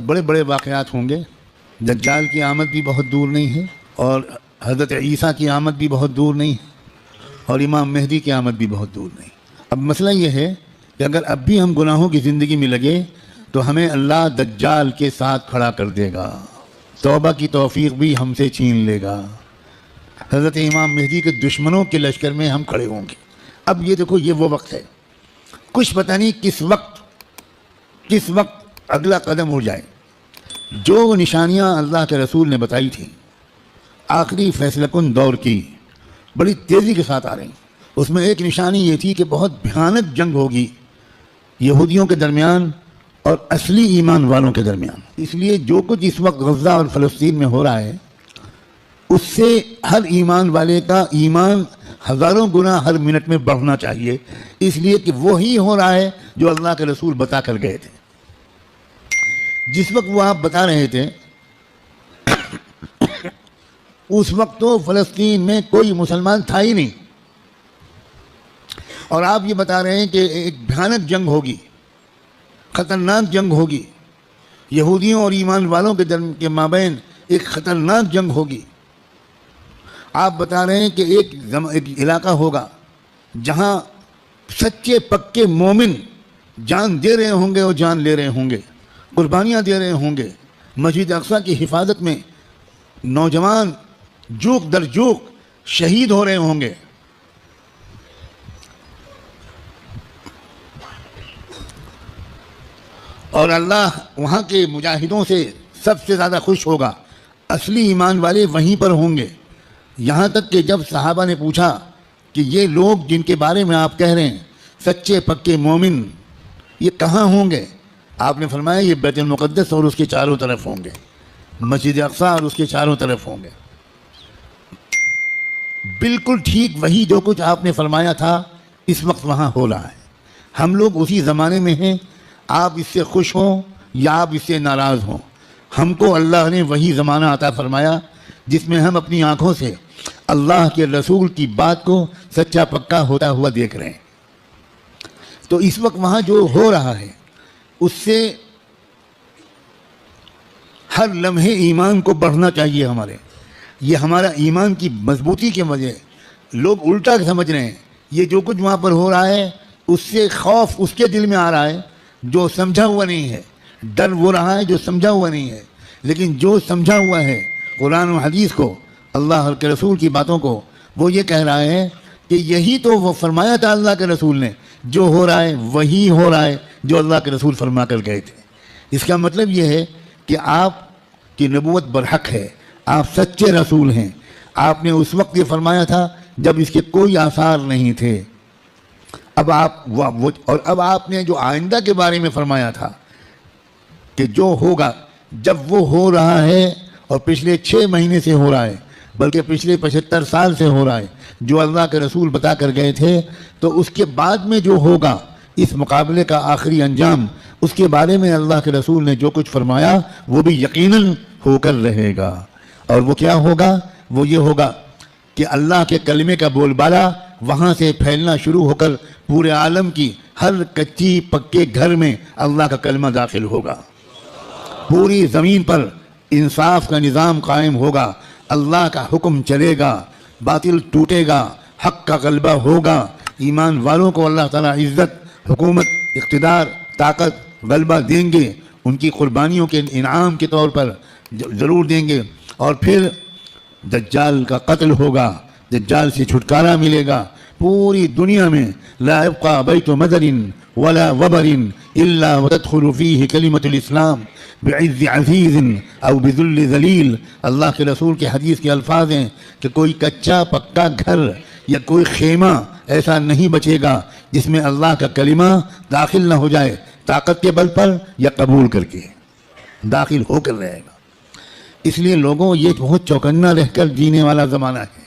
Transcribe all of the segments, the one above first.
بڑے بڑے واقعات ہوں گے. دجال کی آمد بھی بہت دور نہیں ہے، اور حضرت عیسیٰ کی آمد بھی بہت دور نہیں ہے، اور امام مہدی کی آمد بھی بہت دور نہیں. اب مسئلہ یہ ہے کہ اگر اب بھی ہم گناہوں کی زندگی میں لگے تو ہمیں اللہ دجال کے ساتھ کھڑا کر دے گا، توبہ کی توفیق بھی ہم سے چھین لے گا. حضرت امام مہدی کے دشمنوں کے لشکر میں ہم کھڑے ہوں گے. اب یہ دیکھو، یہ وہ وقت ہے، کچھ پتہ نہیں کس وقت اگلا قدم اٹھ جائے. جو نشانیاں اللہ کے رسول نے بتائی تھیں آخری فیصلہ کن دور کی، بڑی تیزی کے ساتھ آ رہی ہیں. اس میں ایک نشانی یہ تھی کہ بہت بھیانک جنگ ہوگی یہودیوں کے درمیان اور اصلی ایمان والوں کے درمیان. اس لیے جو کچھ اس وقت غزہ اور فلسطین میں ہو رہا ہے، اس سے ہر ایمان والے کا ایمان ہزاروں گنا ہر منٹ میں بڑھنا چاہیے، اس لیے کہ وہی ہو رہا ہے جو اللہ کے رسول بتا کر گئے تھے. جس وقت وہ آپ بتا رہے تھے اس وقت تو فلسطین میں کوئی مسلمان تھا ہی نہیں، اور آپ یہ بتا رہے ہیں کہ ایک بھیانک جنگ ہوگی، خطرناک جنگ ہوگی، یہودیوں اور ایمان والوں کے مابین ایک خطرناک جنگ ہوگی. آپ بتا رہے ہیں کہ ایک علاقہ ہوگا جہاں سچے پکے مومن جان دے رہے ہوں گے اور جان لے رہے ہوں گے، قربانیاں دے رہے ہوں گے. مسجد اقصیٰ کی حفاظت میں نوجوان جوک در جوک شہید ہو رہے ہوں گے. اور اللہ وہاں کے مجاہدوں سے سب سے زیادہ خوش ہوگا. اصلی ایمان والے وہیں پر ہوں گے. یہاں تک کہ جب صحابہ نے پوچھا کہ یہ لوگ جن کے بارے میں آپ کہہ رہے ہیں سچے پکے مومن، یہ کہاں ہوں گے؟ آپ نے فرمایا یہ بیت المقدس اور اس کے چاروں طرف ہوں گے، مسجد اقصیٰ اور اس کے چاروں طرف ہوں گے. بالکل ٹھیک وہی جو کچھ آپ نے فرمایا تھا اس وقت وہاں ہو رہا ہے. ہم لوگ اسی زمانے میں ہیں. آپ اس سے خوش ہوں یا آپ اس سے ناراض ہوں، ہم کو اللہ نے وہی زمانہ عطا فرمایا جس میں ہم اپنی آنکھوں سے اللہ کے رسول کی بات کو سچا پکا ہوتا ہوا دیکھ رہے ہیں. تو اس وقت وہاں جو ہو رہا ہے اس سے ہر لمحے ایمان کو بڑھنا چاہیے ہمارے. یہ ہمارا ایمان کی مضبوطی کے وجہ. لوگ الٹا سمجھ رہے ہیں یہ جو کچھ وہاں پر ہو رہا ہے اس سے خوف اس کے دل میں آ رہا ہے جو سمجھا ہوا نہیں ہے، ڈر وہ رہا ہے جو سمجھا ہوا نہیں ہے. لیکن جو سمجھا ہوا ہے قرآن و حدیث کو، اللہ کے رسول کی باتوں کو، وہ یہ کہہ رہا ہے کہ یہی تو وہ فرمایا تھا اللہ کے رسول نے، جو ہو رہا ہے وہی ہو رہا ہے جو اللہ کے رسول فرما کر گئے تھے. اس کا مطلب یہ ہے کہ آپ کی نبوت برحق ہے، آپ سچے رسول ہیں. آپ نے اس وقت یہ فرمایا تھا جب اس کے کوئی آثار نہیں تھے. اب آپ نے جو آئندہ کے بارے میں فرمایا تھا کہ جو ہوگا، جب وہ ہو رہا ہے اور پچھلے 6 مہینے سے ہو رہا ہے، بلکہ پچھلے 75 سال سے ہو رہا ہے، جو اللہ کے رسول بتا کر گئے تھے، تو اس کے بعد میں جو ہوگا اس مقابلے کا آخری انجام، اس کے بارے میں اللہ کے رسول نے جو کچھ فرمایا وہ بھی یقیناً ہو کر رہے گا. اور وہ کیا ہوگا؟ وہ یہ ہوگا کہ اللہ کے کلمے کا بول بالا وہاں سے پھیلنا شروع ہو کر پورے عالم کی ہر کچی پکے گھر میں اللہ کا کلمہ داخل ہوگا. پوری زمین پر انصاف کا نظام قائم ہوگا، اللہ کا حکم چلے گا، باطل ٹوٹے گا، حق کا غلبہ ہوگا. ایمان والوں کو اللہ تعالیٰ عزت، حکومت، اقتدار، طاقت، غلبہ دیں گے، ان کی قربانیوں کے انعام کے طور پر ضرور دیں گے. اور پھر دجال کا قتل ہوگا، دجال سے چھٹکارا ملے گا. پوری دنیا میں لا يبقى بیت مدر ولا وبر الا وتدخل فيه کلمۃ الاسلام بعز عزیز او بذل ذلیل. اللہ کے رسول کے حدیث کے الفاظ ہیں کہ کوئی کچا پکا گھر یا کوئی خیمہ ایسا نہیں بچے گا جس میں اللہ کا کلمہ داخل نہ ہو جائے، طاقت کے بل پر یا قبول کر کے داخل ہو کر رہے گا. اس لیے لوگوں، یہ بہت چوکنا رہ کر جینے والا زمانہ ہے.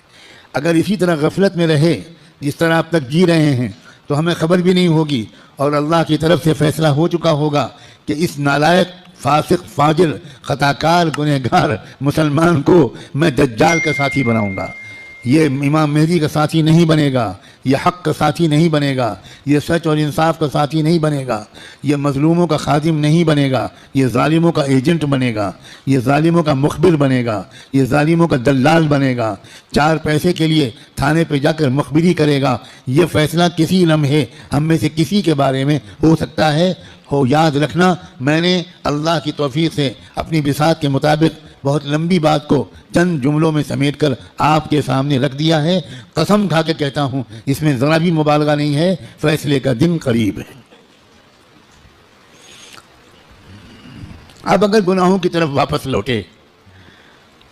اگر اسی طرح غفلت میں رہے جس طرح اب تک جی رہے ہیں تو ہمیں خبر بھی نہیں ہوگی، اور اللہ کی طرف سے فیصلہ ہو چکا ہوگا کہ اس نالائق، فاسق، فاجر، خطاکار، گنہگار مسلمان کو میں دجال کا ساتھی بناؤں گا. یہ امام مہدی کا ساتھی نہیں بنے گا، یہ حق کا ساتھی نہیں بنے گا، یہ سچ اور انصاف کا ساتھی نہیں بنے گا، یہ مظلوموں کا خادم نہیں بنے گا، یہ ظالموں کا ایجنٹ بنے گا، یہ ظالموں کا مخبر بنے گا، یہ ظالموں کا دلال بنے گا، 4 پیسے کے لیے تھانے پہ جا کر مخبری کرے گا۔ یہ فیصلہ کسی لمحے ہم میں سے کسی کے بارے میں ہو سکتا ہے۔ یاد رکھنا، میں نے اللہ کی توفیق سے اپنی بساط کے مطابق بہت لمبی بات کو چند جملوں میں سمیٹ کر آپ کے سامنے رکھ دیا ہے۔ قسم کھا کے کہتا ہوں، اس میں ذرا بھی مبالغہ نہیں ہے، فیصلے کا دن قریب ہے۔ اب اگر گناہوں کی طرف واپس لوٹے،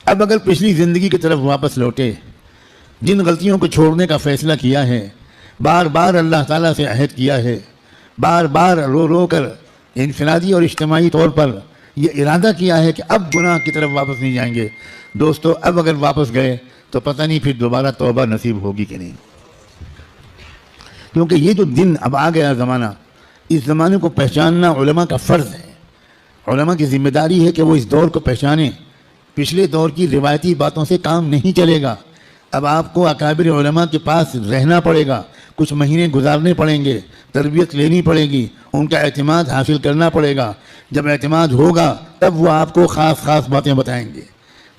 اب اگر پچھلی زندگی کی طرف واپس لوٹے، جن غلطیوں کو چھوڑنے کا فیصلہ کیا ہے، بار بار اللہ تعالیٰ سے عہد کیا ہے، بار بار رو رو کر انفرادی اور اجتماعی طور پر یہ ارادہ کیا ہے کہ اب گناہ کی طرف واپس نہیں جائیں گے، دوستو اب اگر واپس گئے تو پتہ نہیں پھر دوبارہ توبہ نصیب ہوگی کہ نہیں، کیونکہ یہ جو دن اب آ گیا زمانہ، اس زمانے کو پہچاننا علماء کا فرض ہے۔ علماء کی ذمہ داری ہے کہ وہ اس دور کو پہچانیں۔ پچھلے دور کی روایتی باتوں سے کام نہیں چلے گا، اب آپ کو اکابر علماء کے پاس رہنا پڑے گا، کچھ مہینے گزارنے پڑیں گے، تربیت لینی پڑے گی، ان کا اعتماد حاصل کرنا پڑے گا۔ جب اعتماد ہوگا تب وہ آپ کو خاص باتیں بتائیں گے،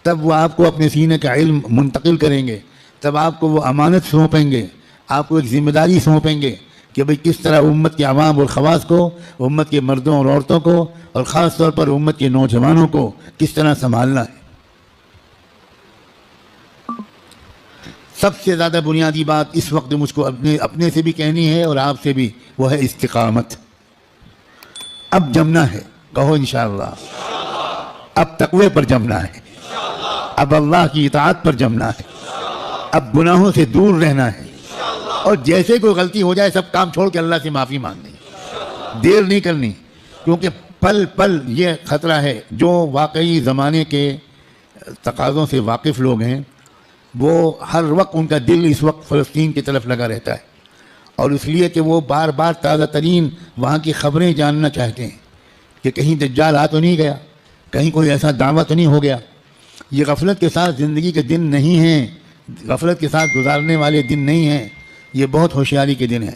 تب وہ آپ کو اپنے سینے کا علم منتقل کریں گے، تب آپ کو وہ امانت سونپیں گے، آپ کو ایک ذمہ داری سونپیں گے کہ بھئی کس طرح امت کے عوام اور خواص کو، امت کے مردوں اور عورتوں کو، اور خاص طور پر امت کے نوجوانوں کو کس طرح سنبھالنا ہے۔ سب سے زیادہ بنیادی بات اس وقت مجھ کو اپنے سے بھی کہنی ہے اور آپ سے بھی، وہ ہے استقامت۔ اب جمنا ہے، کہو انشاءاللہ۔ اب تقوی پر جمنا ہے، اب اللہ کی اطاعت پر جمنا ہے، اب گناہوں سے دور رہنا ہے، اور جیسے کوئی غلطی ہو جائے سب کام چھوڑ کے اللہ سے معافی مانگنی، دیر نہیں کرنی، کیونکہ پل پل یہ خطرہ ہے۔ جو واقعی زمانے کے تقاضوں سے واقف لوگ ہیں، وہ ہر وقت ان کا دل اس وقت فلسطین کی طرف لگا رہتا ہے، اور اس لیے کہ وہ بار بار تازہ ترین وہاں کی خبریں جاننا چاہتے ہیں کہ کہیں دجال آ تو نہیں گیا، کہیں کوئی ایسا دعویٰ تو نہیں ہو گیا۔ یہ غفلت کے ساتھ زندگی کے دن نہیں ہیں، غفلت کے ساتھ گزارنے والے دن نہیں ہیں، یہ بہت ہوشیاری کے دن ہیں۔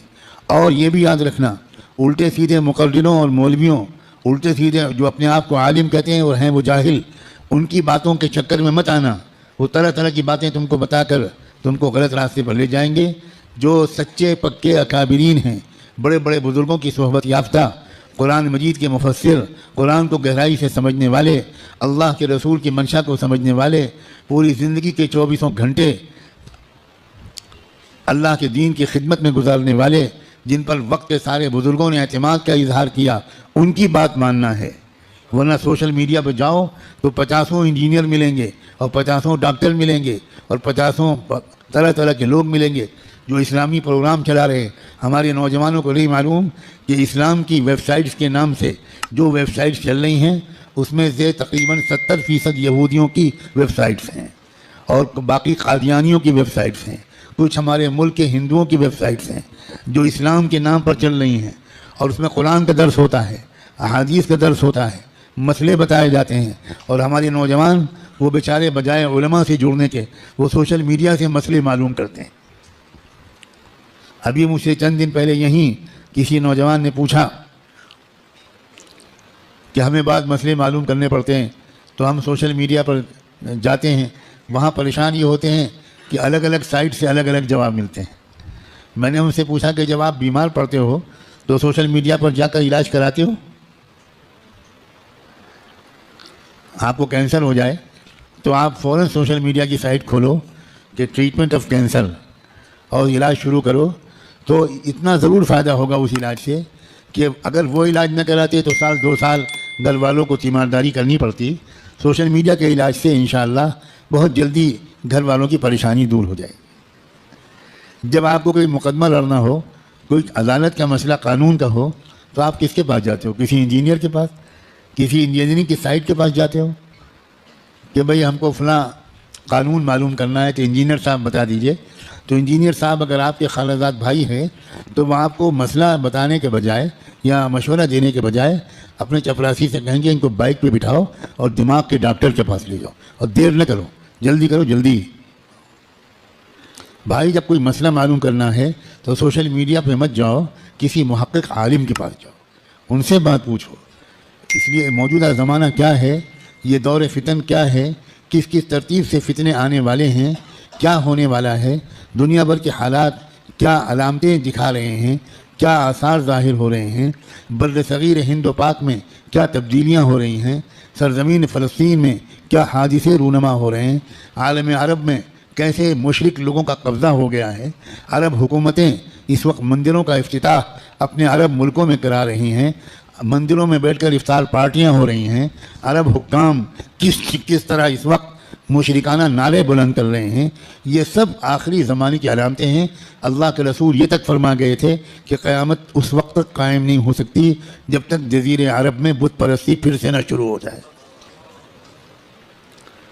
اور یہ بھی یاد رکھنا، الٹے سیدھے مقرروں اور مولویوں، الٹے سیدھے جو اپنے آپ کو عالم کہتے ہیں اور ہیں وہ جاہل، ان کی باتوں کے چکر میں مت آنا۔ وہ طرح طرح کی باتیں تم کو بتا کر تم کو غلط راستے پر لے جائیں گے۔ جو سچے پکے اکابرین ہیں، بڑے بڑے بزرگوں کی صحبت یافتہ، قرآن مجید کے مفسر، قرآن کو گہرائی سے سمجھنے والے، اللہ کے رسول کی منشا کو سمجھنے والے، پوری زندگی کے 24 گھنٹے اللہ کے دین کی خدمت میں گزارنے والے، جن پر وقت کے سارے بزرگوں نے اعتماد کا اظہار کیا، ان کی بات ماننا ہے۔ ورنہ سوشل میڈیا پہ جاؤ تو 50 انجینئر ملیں گے، اور 50 ڈاکٹر ملیں گے، اور 50 طرح طرح کے لوگ ملیں گے جو اسلامی پروگرام چلا رہے ہیں۔ ہمارے نوجوانوں کو نہیں معلوم کہ اسلام کی ویب سائٹس کے نام سے جو ویب سائٹس چل رہی ہیں، اس میں سے تقریباً 70% یہودیوں کی ویب سائٹس ہیں، اور باقی قادیانیوں کی ویب سائٹس ہیں، کچھ ہمارے ملک کے ہندوؤں کی ویب سائٹس ہیں جو اسلام کے نام پر چل رہی ہیں، اور اس میں قرآن کا درس ہوتا ہے، احادیث کا درس ہوتا ہے، مسئلے بتائے جاتے ہیں، اور ہمارے نوجوان وہ بیچارے بجائے علماء سے جڑنے کے وہ سوشل میڈیا سے مسئلے معلوم کرتے ہیں۔ ابھی مجھ سے چند دن پہلے یہیں کسی نوجوان نے پوچھا کہ ہمیں بعض مسئلے معلوم کرنے پڑتے ہیں تو ہم سوشل میڈیا پر جاتے ہیں، وہاں پریشان یہ ہوتے ہیں کہ الگ الگ سائٹ سے الگ الگ جواب ملتے ہیں۔ میں نے ان سے پوچھا کہ جب آپ بیمار پڑتے ہو تو سوشل میڈیا پر جا کر علاج کراتے ہو؟ آپ کو کینسر ہو جائے تو آپ فوراً سوشل میڈیا کی سائٹ کھولو کہ ٹریٹمنٹ آف کینسر، اور علاج شروع کرو، تو اتنا ضرور فائدہ ہوگا اس علاج سے کہ اگر وہ علاج نہ کراتے تو 1-2 سال گھر والوں کو تیمارداری کرنی پڑتی۔ سوشل میڈیا کے علاج سے انشاءاللہ بہت جلدی گھر والوں کی پریشانی دور ہو جائے گی۔ جب آپ کو کوئی مقدمہ لڑنا ہو، کوئی عدالت کا مسئلہ قانون کا ہو، تو آپ کس کے پاس جاتے ہو؟ کسی انجینئر کے پاس، کسی انجینئرنگ کی سائٹ کے پاس جاتے ہو کہ بھئی ہم کو فلاں قانون معلوم کرنا ہے تو انجینئر صاحب بتا دیجئے۔ تو انجینئر صاحب اگر آپ کے خالہ بھائی ہیں تو وہ آپ کو مسئلہ بتانے کے بجائے یا مشورہ دینے کے بجائے اپنے چپراسی سے کہیں گے ان کو بائک پہ بٹھاؤ اور دماغ کے ڈاکٹر کے پاس لے جاؤ، اور دیر نہ کرو، جلدی کرو، جلدی۔ بھائی جب کوئی مسئلہ معلوم کرنا ہے تو سوشل میڈیا پہ مت جاؤ، کسی محقق عالم کے پاس جاؤ، ان سے بات پوچھو۔ اس لیے موجودہ زمانہ کیا ہے، یہ دور فتن کیا ہے، کس کس ترتیب سے فتنے آنے والے ہیں، کیا ہونے والا ہے، دنیا بھر کے حالات کیا علامتیں دکھا رہے ہیں، کیا آثار ظاہر ہو رہے ہیں، بر صغیر ہند و پاک میں کیا تبدیلیاں ہو رہی ہیں، سرزمین فلسطین میں کیا حادثے رونما ہو رہے ہیں، عالم عرب میں کیسے مشرک لوگوں کا قبضہ ہو گیا ہے، عرب حکومتیں اس وقت مندروں کا افتتاح اپنے عرب ملکوں میں کرا رہی ہیں، مندروں میں بیٹھ کر افطار پارٹیاں ہو رہی ہیں، عرب حکام کس طرح اس وقت مشرکانہ نعرے بلند کر رہے ہیں، یہ سب آخری زمانے کی علامتیں ہیں۔ اللہ کے رسول یہ تک فرما گئے تھے کہ قیامت اس وقت تک قائم نہیں ہو سکتی جب تک جزیرے عرب میں بت پرستی پھر سے نہ شروع ہو جائے۔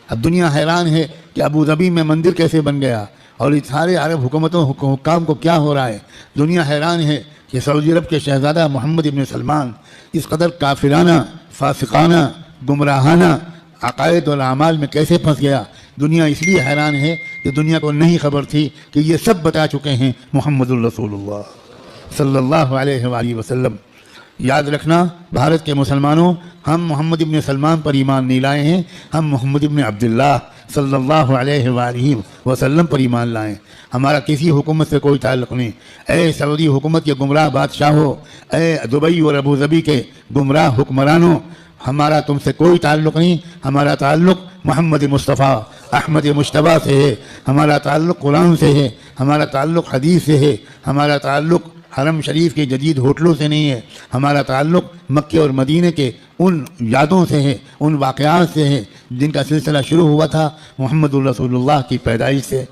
اب دنیا حیران ہے کہ ابو ظبی میں مندر کیسے بن گیا اور اس سارے عرب حکومتوں حکام کو کیا ہو رہا ہے۔ دنیا حیران ہے کہ سعودی عرب کے شہزادہ محمد ابن سلمان اس قدر کافرانہ، فاسقانہ، گمراہانہ عقائد اور اعمال میں کیسے پھنس گیا۔ دنیا اس لیے حیران ہے کہ دنیا کو نہیں خبر تھی کہ یہ سب بتا چکے ہیں محمد الرسول اللہ صلی اللہ علیہ وآلہ وسلم۔ یاد رکھنا بھارت کے مسلمانوں، ہم محمد ابن سلمان پر ایمان نہیں لائے ہیں، ہم محمد ابن عبداللہ صلی اللہ علیہ وآلہ وسلم پر ایمان لائیں۔ ہمارا کسی حکومت سے کوئی تعلق نہیں۔ اے سعودی حکومت کے گمراہ بادشاہوں، اے دبئی اور ابو ظبی کے گمراہ حکمرانوں، ہمارا تم سے کوئی تعلق نہیں، ہمارا تعلق محمد مصطفیٰ احمد مجتبیٰ سے ہے، ہمارا تعلق قرآن سے ہے، ہمارا تعلق حدیث سے ہے، ہمارا تعلق حرم شریف کے جدید ہوٹلوں سے نہیں ہے، ہمارا تعلق مکے اور مدینے کے ان یادوں سے ہے، ان واقعات سے ہے جن کا سلسلہ شروع ہوا تھا محمد الرسول اللہ کی پیدائش سے۔